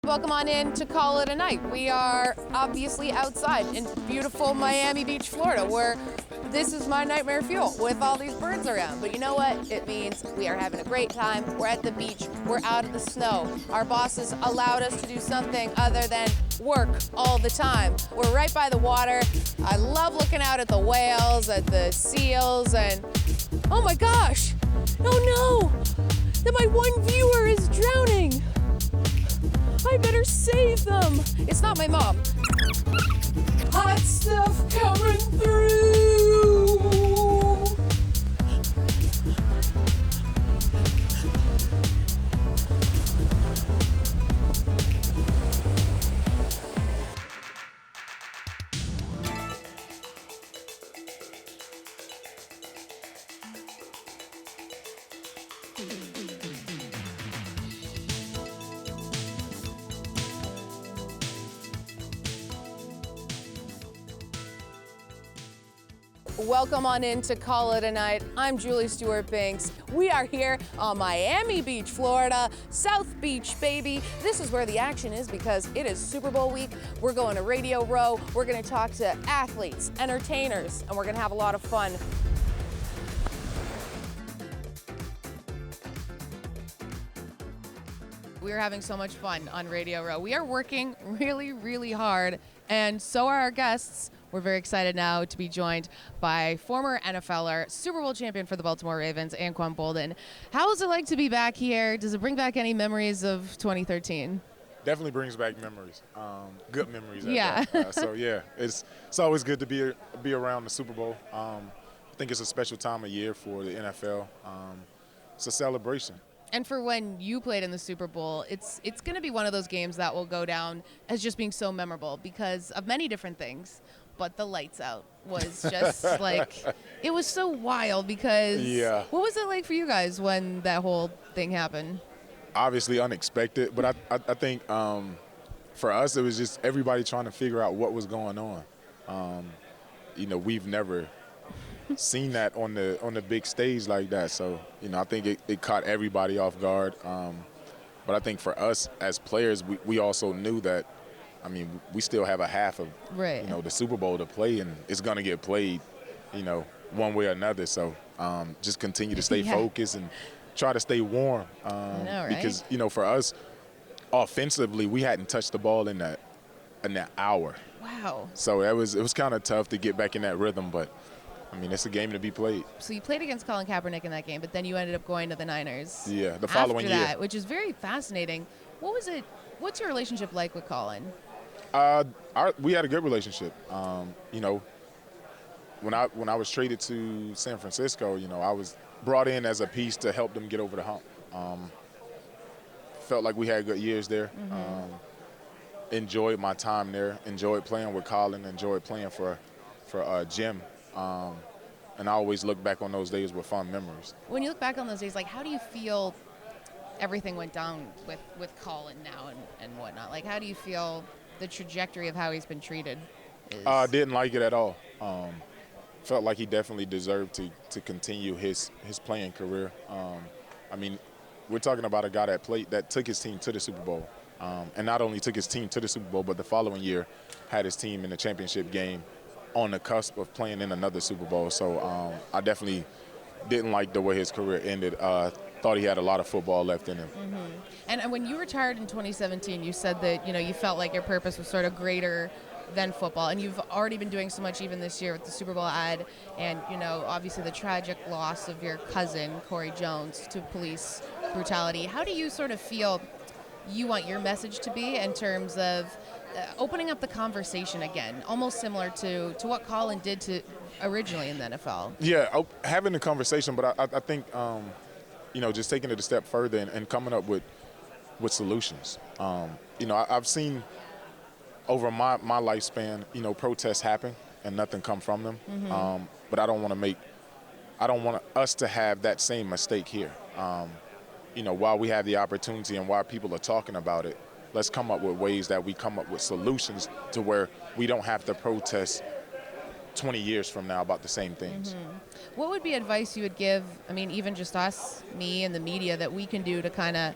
Welcome on in to Call It a Night. We are obviously outside in beautiful Miami Beach, Florida, where this is my nightmare fuel with all these birds around. But you know what? It means we are having a great time. We're at the beach. We're out of the snow. Our bosses allowed us to do something other than work all the time. We're right by the water. I love looking out at the whales, at the seals, and oh my gosh! Oh no! That my one viewer is drowning! I better save them. It's not my mom. Hot stuff coming through. Welcome on in to Call It a Night. I'm Julie Stewart-Binks. We are here on Miami Beach, Florida, South Beach, baby. This is where the action is because it is Super Bowl week. We're going to Radio Row. We're going to talk to athletes, entertainers, and we're going to have a lot of fun. We are having so much fun on Radio Row. We are working really, really hard, and so are our guests. We're very excited now to be joined by former NFLer, Super Bowl champion for the Baltimore Ravens, Anquan Boldin. How is it like to be back here? Does it bring back any memories of 2013? Definitely brings back memories, good memories. Yeah. So yeah, it's always good to be around the Super Bowl. I think it's a special time of year for the NFL. It's a celebration. And for when you played in the Super Bowl, it's going to be one of those games that will go down as just being so memorable because of many different things. But the lights out was just like, it was so wild because What was it like for you guys when that whole thing happened? Obviously unexpected, but I think for us it was just everybody trying to figure out what was going on. We've never seen that on the big stage like that, so I think it caught everybody off guard. But I think for us as players, we also knew that. I mean, we still have a half of the Super Bowl to play, and it's going to get played, one way or another. So just continue to stay focused and try to stay warm. I know, right? Because for us, offensively, we hadn't touched the ball in that hour. Wow. So it was kind of tough to get back in that rhythm, but I mean, it's a game to be played. So you played against Colin Kaepernick in that game, but then you ended up going to the Niners. Yeah, the following year. After that, year. which is very fascinating. What was it? What's your relationship like with Colin? We had a good relationship. When I was traded to San Francisco, I was brought in as a piece to help them get over the hump. Felt like we had good years there. Enjoyed my time there. Enjoyed playing with Colin. Enjoyed playing for Jim. And I always look back on those days with fond memories. When you look back on those days, like, how do you feel everything went down with Colin now and whatnot? Like, how do you feel the trajectory of how he's been treated is? Didn't like it at all. Felt like he definitely deserved to continue his playing career. I mean, we're talking about a guy that took his team to the Super Bowl. And not only took his team to the Super Bowl, but the following year had his team in the championship game on the cusp of playing in another Super Bowl. So I definitely didn't like the way his career ended. Thought he had a lot of football left in him. And when you retired in 2017, you said that you felt like your purpose was sort of greater than football, and you've already been doing so much even this year with the Super Bowl ad, and obviously the tragic loss of your cousin Corey Jones to police brutality. How do you sort of feel you want your message to be in terms of opening up the conversation again, almost similar to what Colin did to originally in the NFL? Yeah, having a conversation, but I think just taking it a step further and coming up with solutions. I've seen over my lifespan, protests happen and nothing come from them. But I don't want us to have that same mistake here. While we have the opportunity and while people are talking about it, let's come up with ways that we come up with solutions to where we don't have to protest 20 years from now about the same things. What would be advice you would give, even just us, me and the media, that we can do to kind of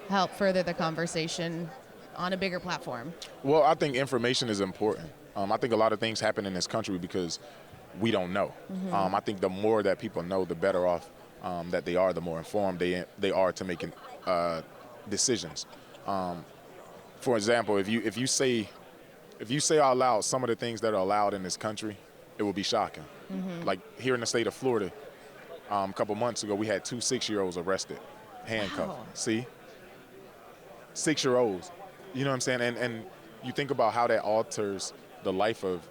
help further the conversation on a bigger platform? Well, I think information is important. I think a lot of things happen in this country because we don't know. I think the more that people know, the better off that they are, the more informed they are to making decisions. For example, if you say out loud some of the things that are allowed in this country, it will be shocking. Like here in the state of Florida, a couple months ago, we had 2 6-year-olds arrested, handcuffed. Wow. See? 6-year-olds. You know what I'm saying? And you think about how that alters the life of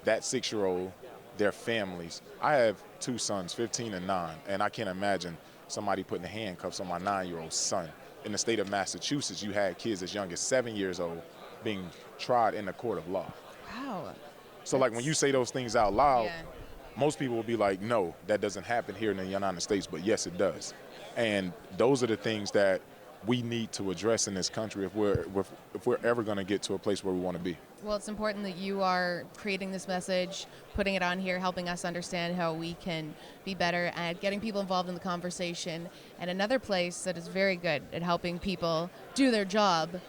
that 6-year-old, their families. I have 2 sons, 15 and 9, and I can't imagine somebody putting handcuffs on my 9-year-old son. In the state of Massachusetts, you had kids as young as 7 years old being tried in the court of law. Wow. So like when you say those things out loud, Yeah. most people will be like, no, that doesn't happen here in the United States, but yes, it does. And those are the things that we need to address in this country if we're ever going to get to a place where we want to be. Well, it's important that you are creating this message, putting it on here, helping us understand how we can be better at getting people involved in the conversation. And another place that is very good at helping people do their job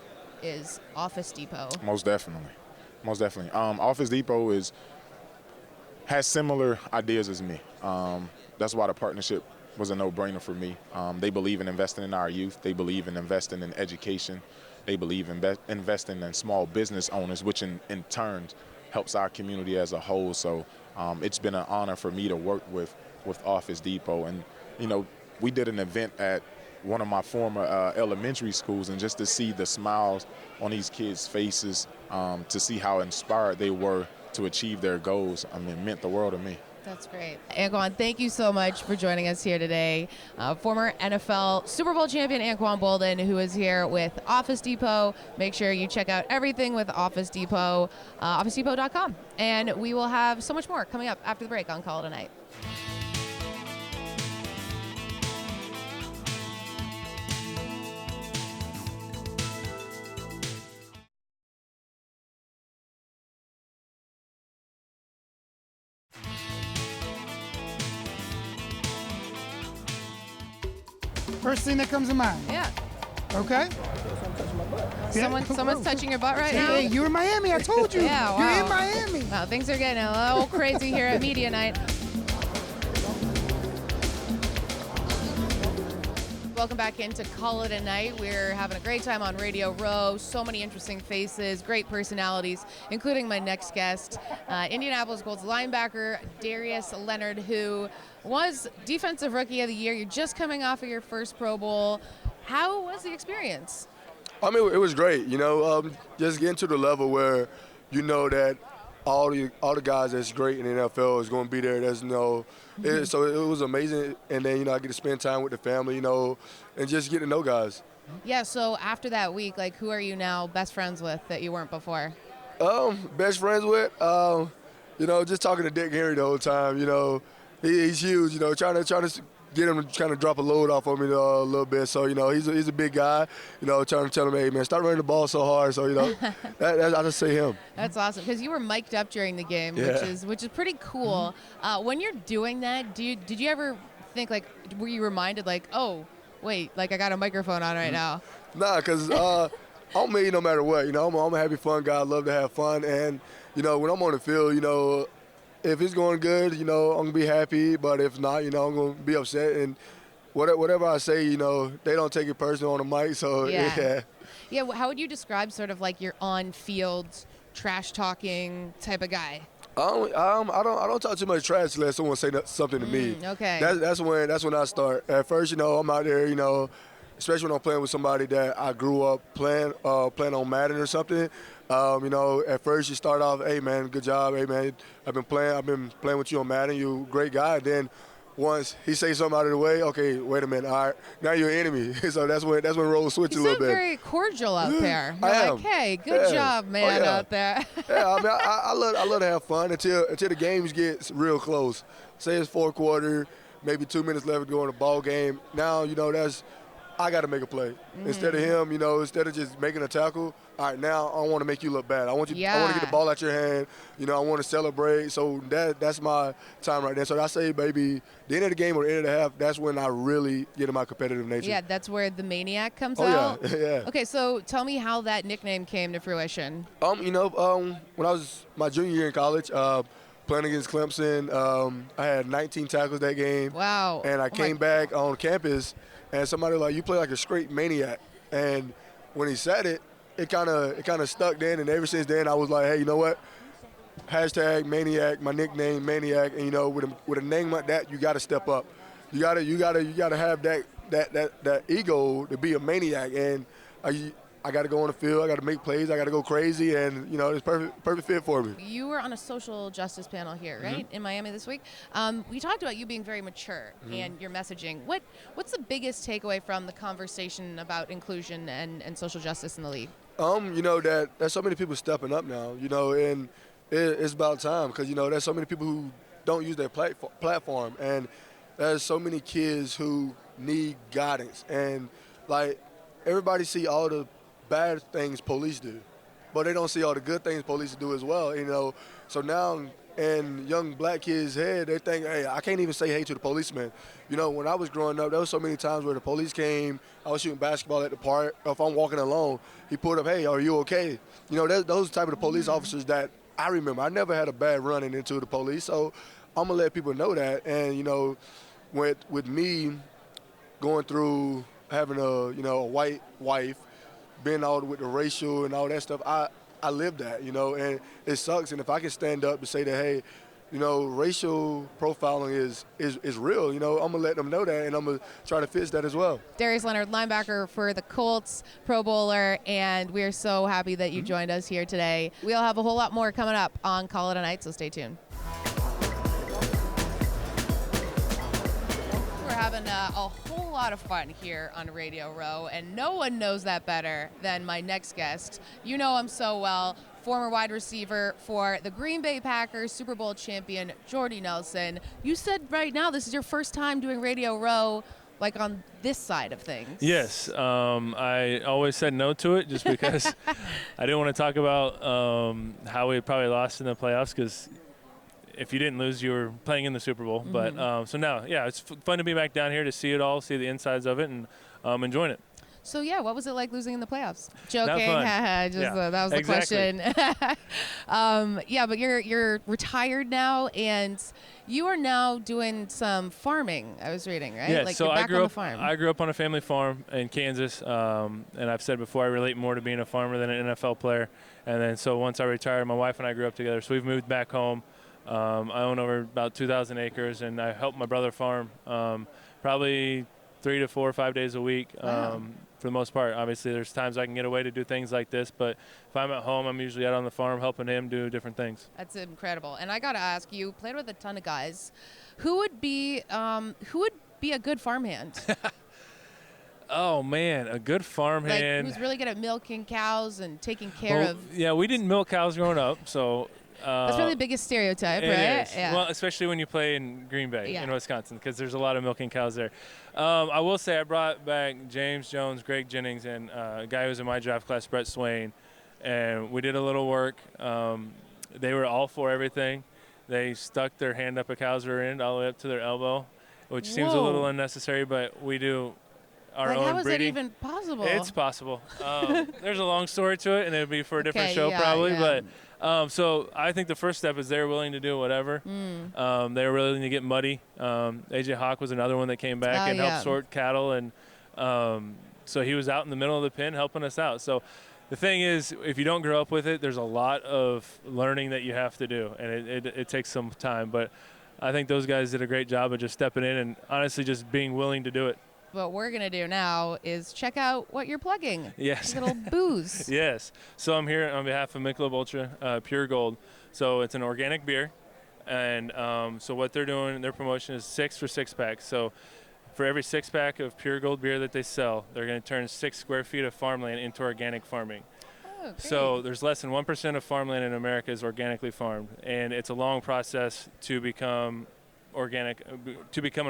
is Office Depot. Most definitely. Most definitely. Office Depot has similar ideas as me. That's why the partnership was a no-brainer for me. They believe in investing in our youth. They believe in investing in education. They believe in investing in small business owners, which in turn helps our community as a whole. So it's been an honor for me to work with Office Depot. And, you know, we did an event at one of my former elementary schools, and just to see the smiles on these kids' faces, to see how inspired they were to achieve their goals, I mean, it meant the world to me. That's great. Anquan, thank you so much for joining us here today. Former NFL Super Bowl champion Anquan Boldin, who is here with Office Depot. Make sure you check out everything with Office Depot, OfficeDepot.com. And we will have so much more coming up after the break on Call It a Night. First thing that comes to mind. Yeah. Okay. Someone's touching your butt right now? Hey, you're in Miami. I told you. Yeah, wow. You're in Miami. Wow, things are getting a little crazy here at Media Night. Welcome back into Call It a Night. We're having a great time on Radio Row. So many interesting faces, great personalities, including my next guest, Indianapolis Colts linebacker Darius Leonard, who was Defensive Rookie of the Year. You're just coming off of your first Pro Bowl. How was the experience? I mean, it was great. You know, just getting to the level where you know that all the guys that's great in the NFL is going to be there. There's no, so it was amazing. And then, you know, I get to spend time with the family, you know, and just get to know guys. Yeah, so after that week, like, who are you now best friends with that you weren't before? Best friends with, you know, just talking to Dick Henry the whole time. You know, he's huge. You know, trying to get him to kind of drop a load off on me a little bit. So, you know, he's a big guy. You know, trying to tell him, hey, man, stop running the ball so hard. So, you know, I just say him. That's awesome, because you were mic'd up during the game, Yeah. which is pretty cool. When you're doing that, did you ever think, like, were you reminded, like, oh, wait, like, I got a microphone on right now? Nah, because I'm me no matter what. You know, I'm a happy, fun guy. I love to have fun. And, you know, when I'm on the field, you know, if it's going good, you know, I'm going to be happy. But if not, you know, I'm going to be upset. And whatever I say, you know, they don't take it personal on the mic. So, yeah. Yeah, how would you describe sort of like your on-field trash-talking type of guy? I don't talk too much trash unless someone say something to me. Okay. That's when I start. At first, you know, I'm out there, you know, especially when I'm playing with somebody that I grew up playing on Madden or something. You know, at first you start off, hey man, good job, hey man, I've been playing with you on Madden, you a great guy. Then once he says something out of the way, okay, wait a minute, all right, now you're an enemy. So that's when roles switch a little bit. You sound very cordial out there. You're I am. like, hey, good job, man, out there. Yeah, I mean, I love to have fun until the games get real close. Say it's fourth quarter, maybe 2 minutes left to go in the ball game. Now, you know, I got to make a play. Instead of him, instead of just making a tackle, all right, now I want to make you look bad. I want to get the ball out your hand. I want to celebrate. So that's my time right there. So I say, baby, the end of the game or the end of the half, that's when I really get in my competitive nature. Yeah, that's where the maniac comes out. Yeah. Okay, so tell me how that nickname came to fruition. When I was my junior year in college, playing against Clemson, I had 19 tackles that game. Wow. And I came back on campus, and somebody was like, you play like a straight maniac. And when he said it, it kind of stuck then, and ever since then I was like, hey, you know what? Hashtag maniac, my nickname maniac, and with a name like that, you got to step up. You gotta have that ego to be a maniac, and I got to go on the field. I got to make plays. I got to go crazy, and it's perfect fit for me. You were on a social justice panel here, right, in Miami this week. We talked about you being very mature and your messaging. What's the biggest takeaway from the conversation about inclusion and social justice in the league? That there's so many people stepping up now. And it's about time because there's so many people who don't use their platform, and there's so many kids who need guidance, and like everybody see all the bad things police do, but they don't see all the good things police do as well. So now in young black kids' head, they think, hey, I can't even say hey to the policeman. When I was growing up, there was so many times where the police came. I was shooting basketball at the park. If I'm walking alone, he pulled up, hey, are you okay? Those type of the police officers that I remember. I never had a bad run-in into the police, so I'm gonna let people know that. And with me going through having a white wife, being all with the racial and all that stuff, I lived that, and it sucks. And if I can stand up and say that, hey, racial profiling is real, I'm going to let them know that, and I'm going to try to fix that as well. Darius Leonard, linebacker for the Colts, Pro Bowler, and we're so happy that you joined us here today. We'll have a whole lot more coming up on Call It a Night, so stay tuned. We're having a whole lot of fun here on Radio Row, and no one knows that better than my next guest. You know him so well, former wide receiver for the Green Bay Packers, Super Bowl champion Jordy Nelson. You said right now this is your first time doing Radio Row, like on this side of things. Yes, I always said no to it just because I didn't want to talk about how we probably lost in the playoffs, because if you didn't lose, you were playing in the Super Bowl. But so now, yeah, it's fun to be back down here to see it all, see the insides of it, and enjoying it. So, yeah, what was it like losing in the playoffs? Joking. Not fun. That was the question. Yeah, but you're retired now, and you are now doing some farming, I was reading, right? Yeah, like so you're back I grew on up. the farm. I grew up on a family farm in Kansas, and I've said before I relate more to being a farmer than an NFL player. And then so once I retired, my wife and I grew up together, so we've moved back home. I own over about 2,000 acres, and I help my brother farm probably 3 to 4 or 5 days a week. Wow. For the most part. Obviously, there's times I can get away to do things like this, but if I'm at home, I'm usually out on the farm helping him do different things. That's incredible. And I got to ask, you played with a ton of guys. Who would be a good farmhand? Oh, man, a good farmhand. Like, who's really good at milking cows and taking care of. Yeah, we didn't milk cows growing up, so. That's probably the biggest stereotype, it right? Is. Yeah. Well, especially when you play in Green Bay, Yeah. in Wisconsin, because there's a lot of milking cows there. I will say I brought back James Jones, Greg Jennings, and a guy who was in my draft class, Brett Swain, and we did a little work. They were all for everything. They stuck their hand up a cow's rear end all the way up to their elbow, which seems a little unnecessary, but we do our own breeding. How is that even possible? It's possible. There's a long story to it, and it would be for a different show yeah, probably, yeah. but so I think the first step is they're willing to do whatever. They were willing to get muddy. AJ Hawk was another one that came back and helped sort cattle, and so he was out in the middle of the pen helping us out. So the thing is, if you don't grow up with it, there's a lot of learning that you have to do, and it takes some time. But I think those guys did a great job of just stepping in and honestly just being willing to do it. What we're going to do now is check out what you're plugging. Yes. A little booze. Yes. So I'm here on behalf of Michelob Ultra Pure Gold. So it's an organic beer. And so what they're doing, their promotion is 6 for 6-packs. So for every 6-pack of Pure Gold beer that they sell, they're going to turn 6 square feet of farmland into organic farming. Oh, great. So there's less than 1% of farmland in America is organically farmed. And it's a long process to become an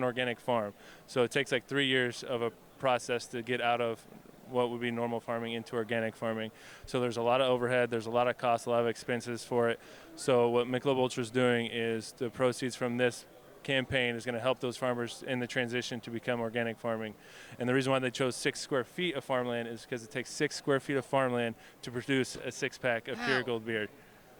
organic farm. So it takes like 3 years of a process to get out of what would be normal farming into organic farming. So there's a lot of overhead, there's a lot of cost, a lot of expenses for it. So what Michelob Ultra is doing is the proceeds from this campaign is going to help those farmers in the transition to become organic farming. And the reason why they chose 6 square feet of farmland is because it takes 6 square feet of farmland to produce a 6-pack of pure gold beer.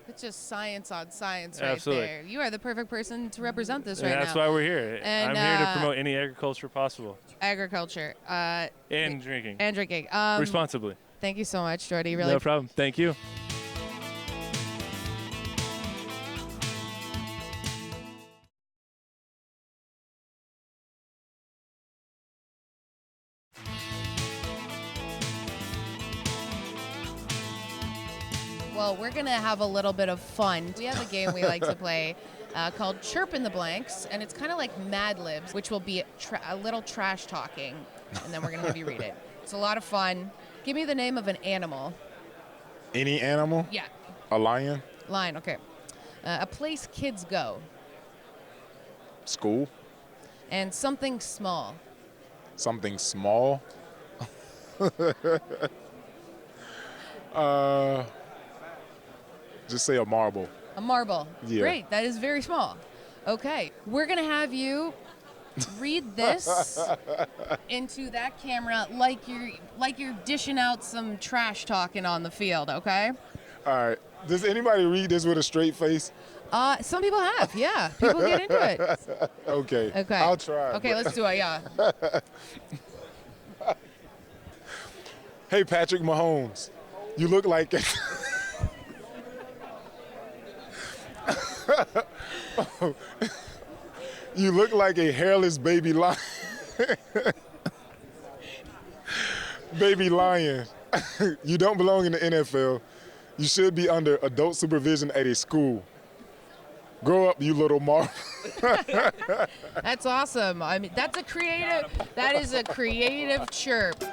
It's just science on science right Absolutely. there. You are the perfect person to represent this right And now. that's why we're here. And, I'm here to promote any agriculture possible. Agriculture. And drinking. And drinking. Responsibly. Thank you so much, Jordy. Really. No problem. Thank you. Well, we're going to have a little bit of fun. We have a game we like to play called Chirp in the Blanks, and it's kind of like Mad Libs, which will be a little trash talking, and then we're going to have you read it. It's a lot of fun. Give me the name of an animal. Any animal? Yeah. A lion? Lion, okay. A place kids go. School? And something small. Something small? Just say a marble. A marble. Yeah. Great, that is very small. Okay, we're going to have you read this into that camera like you're dishing out some trash talking on the field, okay? All right. Does anybody read this with a straight face? Some people have, yeah. People get into it. Okay. Okay. I'll try. Okay, let's do it, yeah. Hey, Patrick Mahomes, you look like you look like a hairless baby lion. Baby lion. You don't belong in the NFL. You should be under adult supervision at a school. Grow up, you little marble. That's awesome. I mean, that is a creative chirp.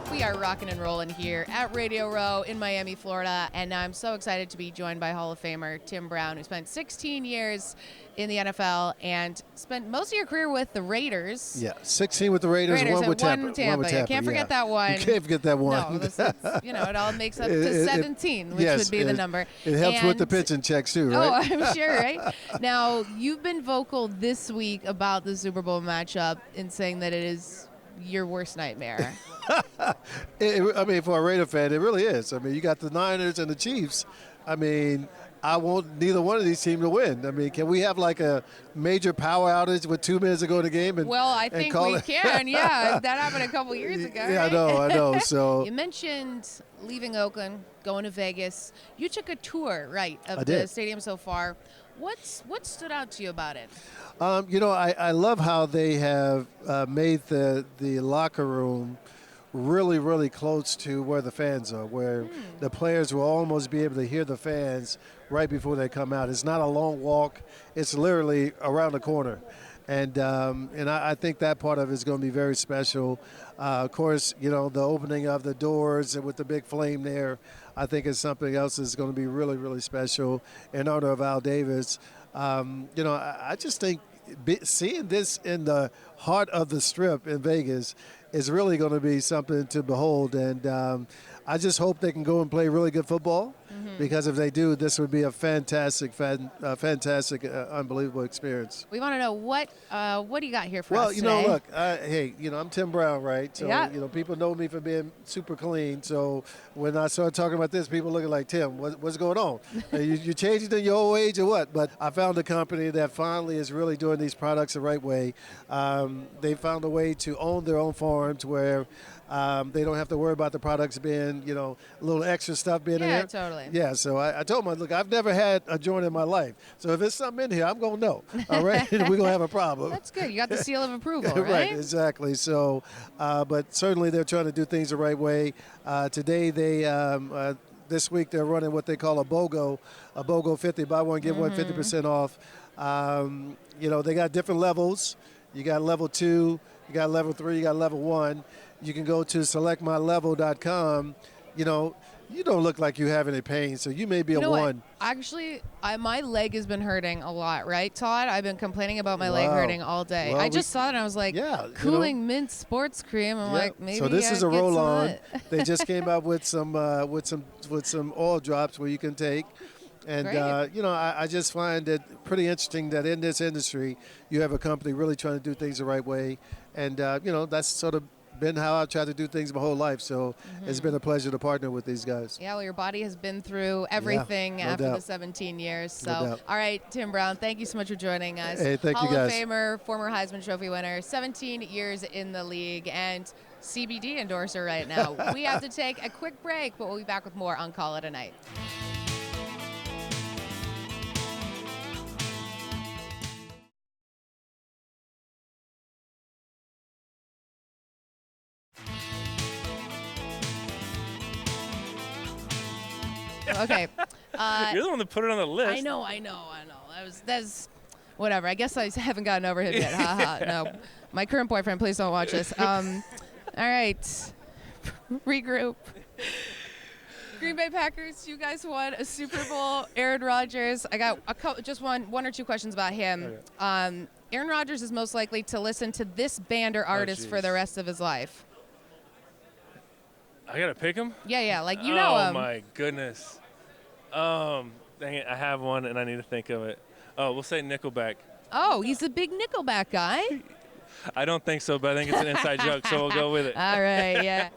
We are rocking and rolling here at Radio Row in Miami, Florida, and I'm so excited to be joined by Hall of Famer Tim Brown, who spent 16 years in the NFL and spent most of your career with the Raiders. Yeah, 16 with the Raiders, one with Tampa. One with Tampa. Can't forget that one. You can't forget that one. No, it all makes up to 17, which would be the number. It helps with the pitching checks too, right? Oh, I'm sure, right? Now, you've been vocal this week about the Super Bowl matchup in saying that it is your worst nightmare. I mean, for a Raider fan, it really is. I mean, you got the Niners and the Chiefs. I mean, I want neither one of these teams to win. I mean, can we have like a major power outage with 2 minutes to go in the game? Well, I think we can, yeah. That happened a couple years ago, Yeah, right? I know. So you mentioned leaving Oakland, going to Vegas. You took a tour, right, of I the did. stadium so far. What stood out to you about it? I love how they have made the locker room really, really close to where the fans are, where the players will almost be able to hear the fans right before they come out. It's not a long walk. It's literally around the corner. And I think that part of it is going to be very special. Of course, the opening of the doors and with the big flame there, I think is something else that's going to be really, really special in honor of Al Davis. I just think seeing this in the heart of the Strip in Vegas is really going to be something to behold. And I just hope they can go and play really good football, because if they do, this would be a fantastic, unbelievable experience. We want to know what do you got here for us today? Well, look, hey, I'm Tim Brown, right? So, yeah. People know me for being super clean. So when I started talking about this, people looking like, Tim, what's going on? you changing to your old age or what? But I found a company that finally is really doing these products the right way. They found a way to own their own farms where they don't have to worry about the products being, a little extra stuff being in there. Yeah, totally. Yeah, so I told them, look, I've never had a joint in my life. So if there's something in here, I'm going to know. All right? We're going to have a problem. That's good. You got the seal of approval, right? Right, exactly. So, but certainly they're trying to do things the right way. Today this week they're running what they call a BOGO 50, buy one, get one 50% off. They got different levels. You got level 2, you got level 3, you got level 1. You can go to selectmylevel.com. you don't look like you have any pain, so you may be You a know what? 1. Actually, my leg has been hurting a lot, right, Todd? I've been complaining about my leg hurting all day. Well, I just saw it and I was like, cooling mint sports cream. I'm like, maybe so this is a get some roll-on. of that. They just came out with some oil drops where you can take. And, I just find it pretty interesting that in this industry, you have a company really trying to do things the right way. And, that's sort of been how I've tried to do things my whole life. So it's been a pleasure to partner with these guys. Yeah, well, your body has been through everything after the 17 years. So, all right, Tim Brown, thank you so much for joining us. Hey, thank you, guys. Hall of Famer, former Heisman Trophy winner, 17 years in the league, and CBD endorser right now. We have to take a quick break, but we'll be back with more on Call It a Night. Okay. You're the one that put it on the list. I know. That's whatever. I guess I haven't gotten over him yet. Ha ha. No. My current boyfriend, please don't watch this. All right. Regroup. Green Bay Packers, you guys won a Super Bowl. Aaron Rodgers. I got just one or two questions about him. Okay. Aaron Rodgers is most likely to listen to this band or artist for the rest of his life. I gotta pick him? Yeah, like you know him. Oh my goodness. Dang it, I have one and I need to think of it. Oh, we'll say Nickelback. Oh, he's a big Nickelback guy. I don't think so, but I think it's an inside joke, so we'll go with it. All right, yeah.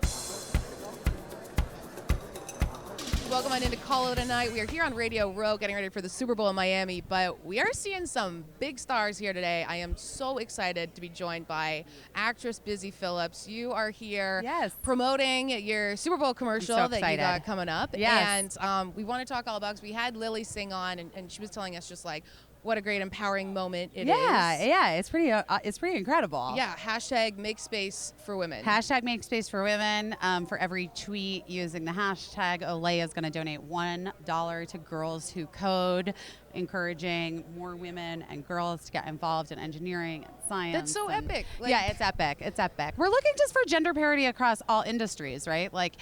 Welcome on into Call It a Night. We are here on Radio Row getting ready for the Super Bowl in Miami, but we are seeing some big stars here today. I am so excited to be joined by actress Busy Phillips. You are here promoting your Super Bowl commercial that you got coming up. Yes. And we want to talk all about, because we had Lily sing on, and she was telling us just like what a great empowering moment it is. Yeah, it's pretty incredible. Yeah, hashtag make space for women. Hashtag make space for women. For every tweet using the hashtag, Olay is going to donate $1 to Girls Who Code, encouraging more women and girls to get involved in engineering and science. That's so epic. Like, yeah, it's epic. It's epic. We're looking just for gender parity across all industries, right? Like,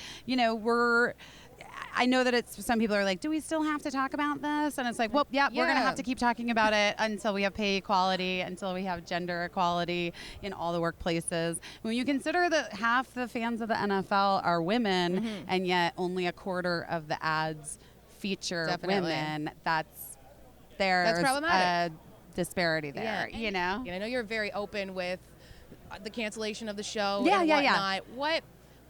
I know that some people are like, do we still have to talk about this? And it's like, well, we're going to have to keep talking about it until we have pay equality, until we have gender equality in all the workplaces. When you consider that half the fans of the NFL are women, and yet only a quarter of the ads feature women, that's problematic. A disparity there, And I know you're very open with the cancellation of the show and whatnot.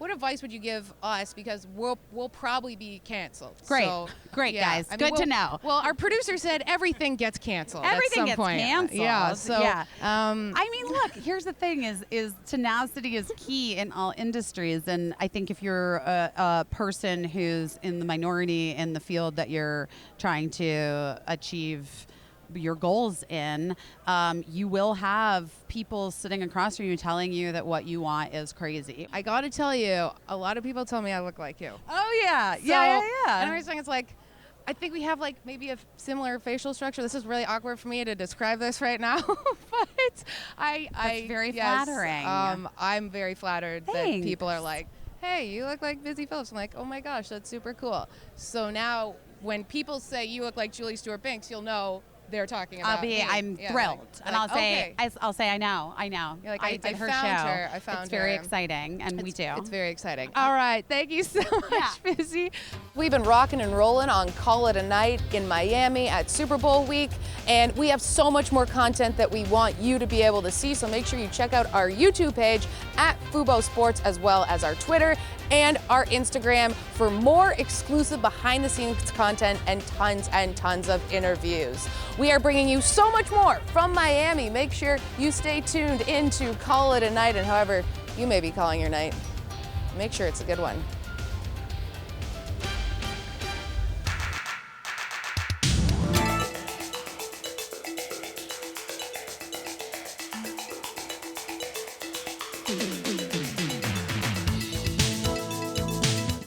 What advice would you give us? Because we'll probably be canceled. Great, guys. Good to know. Well, our producer said everything gets canceled. Everything at some gets point. canceled. Yeah. So, I mean, look. Here's the thing: is tenacity is key in all industries, and I think if you're a person who's in the minority in the field that you're trying to achieve your goals in, you will have people sitting across from you telling you that what you want is crazy. I got to tell you, a lot of people tell me I look like you. Oh, yeah. So, yeah. And I'm saying it's like, I think we have like maybe a similar facial structure. This is really awkward for me to describe this right now, but That's very flattering. I'm very flattered that people are like, hey, you look like Busy Phillips. I'm like, oh my gosh, that's super cool. So now when people say you look like Julie Stewart-Binks, you'll know they're talking about me. I'm thrilled, and I'll say I know. You're like, I did her show. I found her. It's very exciting, and we do. It's very exciting. All right, thank you so much, Busy. We've been rocking and rolling on Call It a Night in Miami at Super Bowl week, and we have so much more content that we want you to be able to see. So make sure you check out our YouTube page at Fubo Sports, as well as our Twitter and our Instagram for more exclusive behind-the-scenes content and tons of interviews. We are bringing you so much more from Miami. Make sure you stay tuned into Call It a Night, and however you may be calling your night, make sure it's a good one.